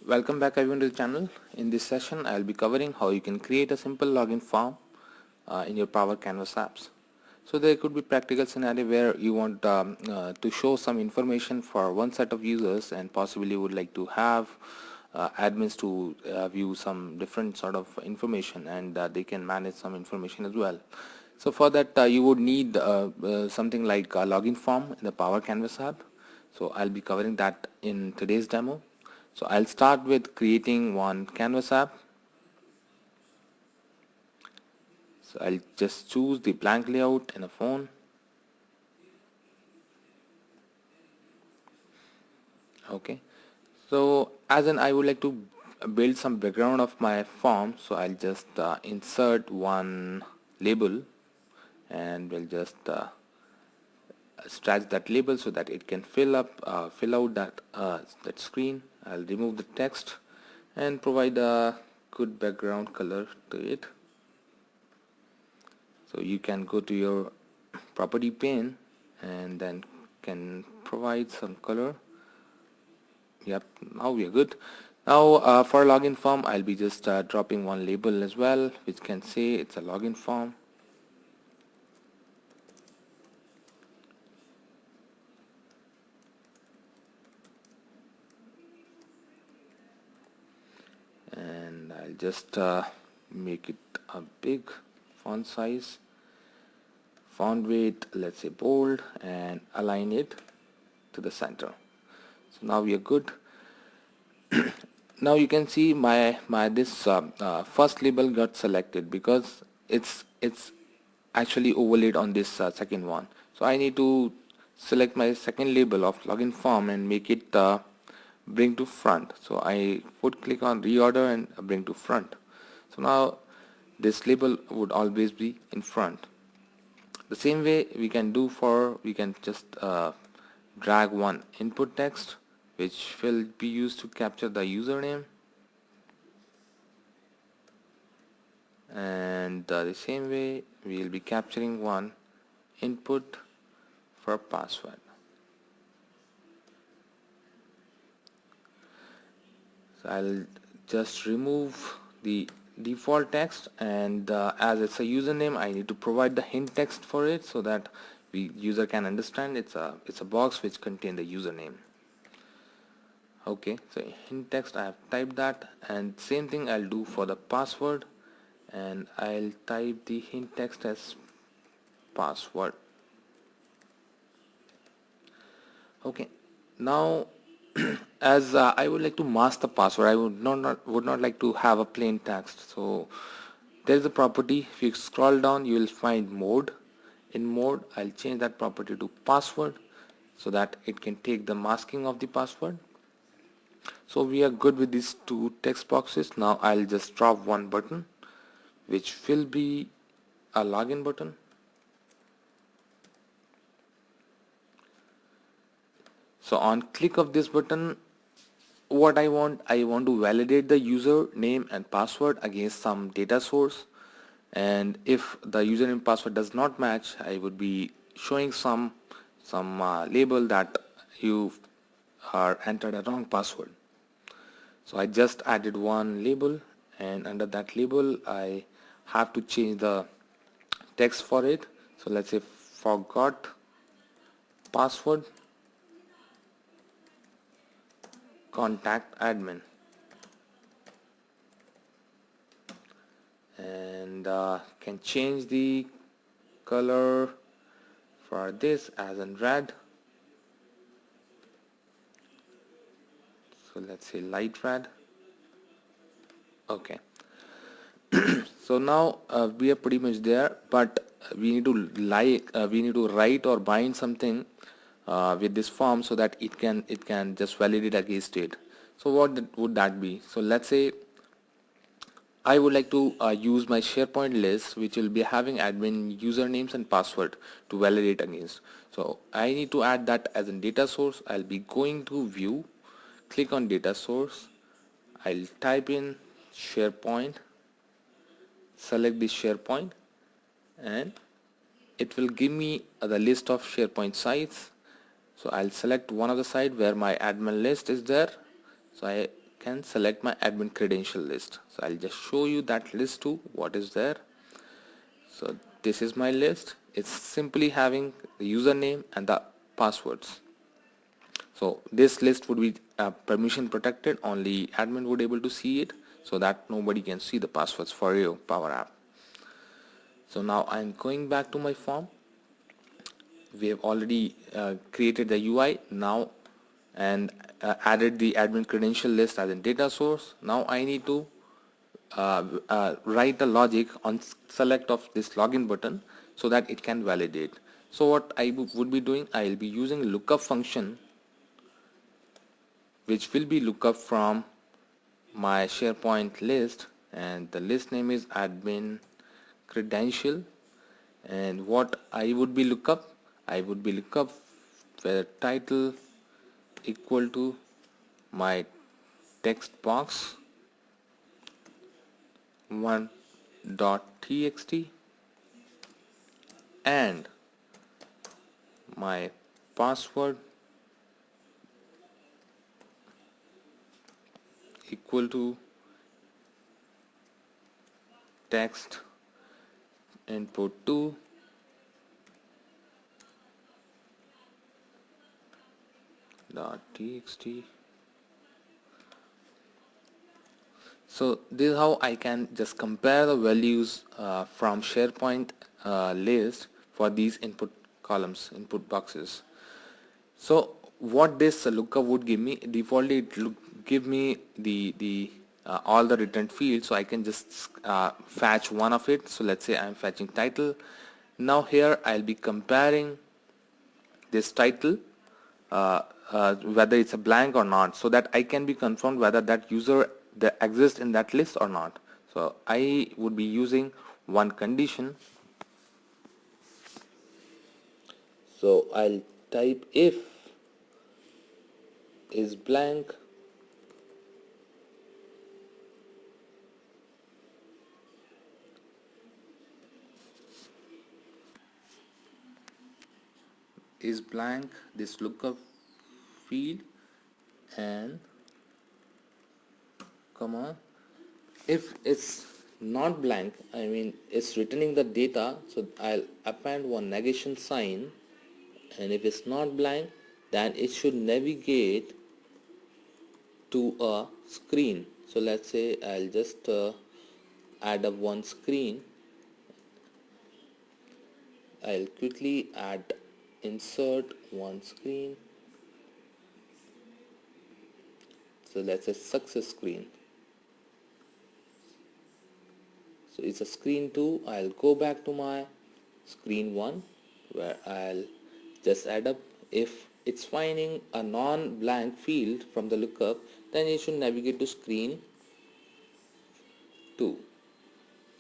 Welcome back everyone to the channel. In this session I'll be covering how you can create a simple login form in your Power Canvas apps. So there could be practical scenario where you want to show some information for one set of users and possibly would like to have admins to view some different sort of information and they can manage some information as well. So for that you would need something like a login form in the Power Canvas app. So I'll be covering that in today's demo. So I'll start with creating one Canvas app. So I'll just choose the blank layout in a phone. Okay. So as in I would like to build some background of my form. So I'll just insert one label and we'll just stretch that label so that it can fill out that screen. I'll remove the text and provide a good background color to it. So you can go to your property pane and then can provide some color. Yep, now we are good. Now for login form I'll be just dropping one label as well, which can say it's a login form. And I'll just make it a big font size, font weight, let's say bold, and align it to the center. So now we are good. Now you can see my this first label got selected because it's actually overlaid on this second one. So I need to select my second label of login form and make it bring to front. So I would click on reorder and bring to front. So now this label would always be in front. The same way we can just drag one input text which will be used to capture the username, and the same way we will be capturing one input for password. So I'll just remove the default text, and as it's a username I need to provide the hint text for it so that the user can understand it's a box which contains the username. Okay, so hint text I have typed that, and same thing I'll do for the password, and I'll type the hint text as password. Okay, now as I would like to mask the password, I would not like to have a plain text. So there is a property. If you scroll down, you will find mode. In mode, I'll change that property to password so that it can take the masking of the password. So we are good with these two text boxes. Now I'll just drop one button, which will be a login button. So on click of this button, what I want to validate the user name and password against some data source, and if the username and password does not match, I would be showing some label that you are entered a wrong password. So I just added one label, and under that label I have to change the text for it. So let's say forgot password, contact admin, and can change the color for this as in red. So let's say light red. Okay, so now we are pretty much there, but we need to we need to write or bind something with this form so that it can just validate against it. So what would that be? So let's say I would like to use my SharePoint list, which will be having admin usernames and password to validate against. So I need to add that as a data source. I'll be going to view, click on data source. I'll type in SharePoint, select the SharePoint, and it will give me the list of SharePoint sites. So I'll select one of the site where my admin list is there. So I can select my admin credential list. So I'll just show you that list too, what is there. So this is my list. It's simply having the username and the passwords. So this list would be permission protected, only admin would able to see it, so that nobody can see the passwords for your Power App. So now I'm going back to my form. We have already created the UI now and added the admin credential list as a data source. Now I need to write the logic on select of this login button so that it can validate. So what I would be doing, I will be using lookup function, which will be lookup from my SharePoint list, and the list name is admin credential. And what I would be lookup, I would be lookup where title equal to my text box 1.txt and my password equal to text input 2 dot txt. So this is how I can just compare the values from SharePoint list for these input columns, input boxes. So what this lookup would give me, defaultly it give me the all the return fields, so I can just fetch one of it. So let's say I'm fetching title. Now here I'll be comparing this title whether it's a blank or not, so that I can be confirmed whether that user that exists in that list or not. So I would be using one condition. So I'll type if is blank, is blank this lookup field, and comma, if it's not blank, I mean it's returning the data, so I'll append one negation sign. And if it's not blank, then it should navigate to a screen. So let's say I'll just add up one screen. I'll quickly add insert one screen. So let's say success screen. So it's a screen 2. I'll go back to my screen 1 where I'll just add up. If it's finding a non-blank field from the lookup, then you should navigate to screen 2.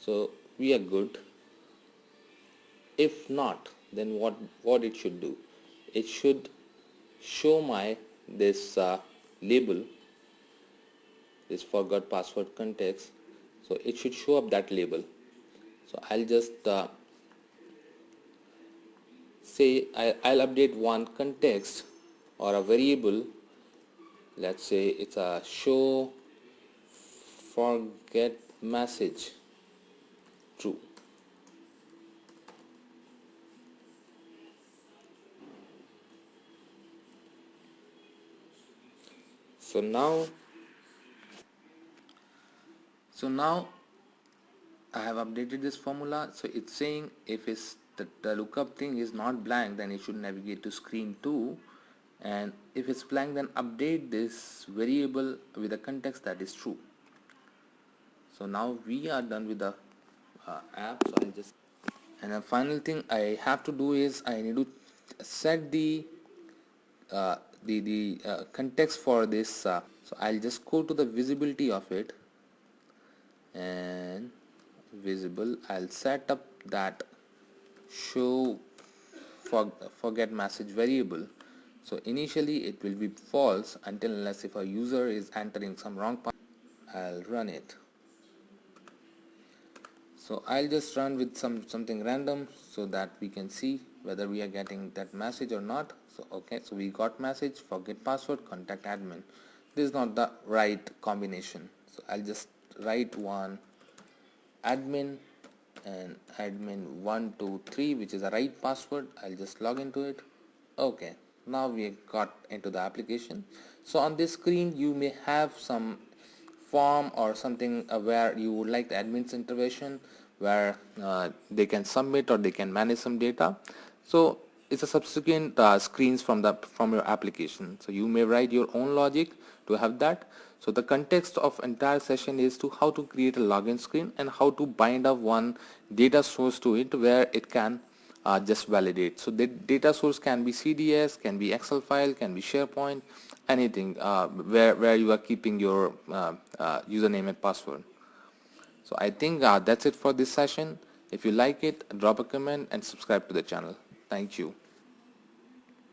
So we are good. If not, then what it should do? It should show my this label, this forgot password context. So it should show up that label. So I'll just say I'll update one context or a variable. Let's say it's a show forget message true. So now I have updated this formula. So it's saying if it's the lookup thing is not blank, then it should navigate to screen 2, and if it's blank, then update this variable with a context that is true. So now we are done with the app. So I'll just, and the final thing I have to do is I need to set the context for this. So I'll just go to the visibility of it, and visible I'll set up that show forget message variable. So initially it will be false until unless if a user is entering some wrong path. I'll run it. So I'll just run with something random so that we can see whether we are getting that message or not. So okay, so we got message forget password contact admin. this is not the right combination. So I'll just write one admin and admin123, which is the right password. I'll just log into it. Okay, now we got into the application. So on this screen you may have some form or something where you would like the admin's intervention, where they can submit or they can manage some data. So it's a subsequent screens from your application. So you may write your own logic to have that. So the context of entire session is to how to create a login screen and how to bind up one data source to it where it can just validate. So the data source can be CDS, can be Excel file, can be SharePoint, anything where you are keeping your username and password. So I think that's it for this session. If you like it, drop a comment and subscribe to the channel. Thank you.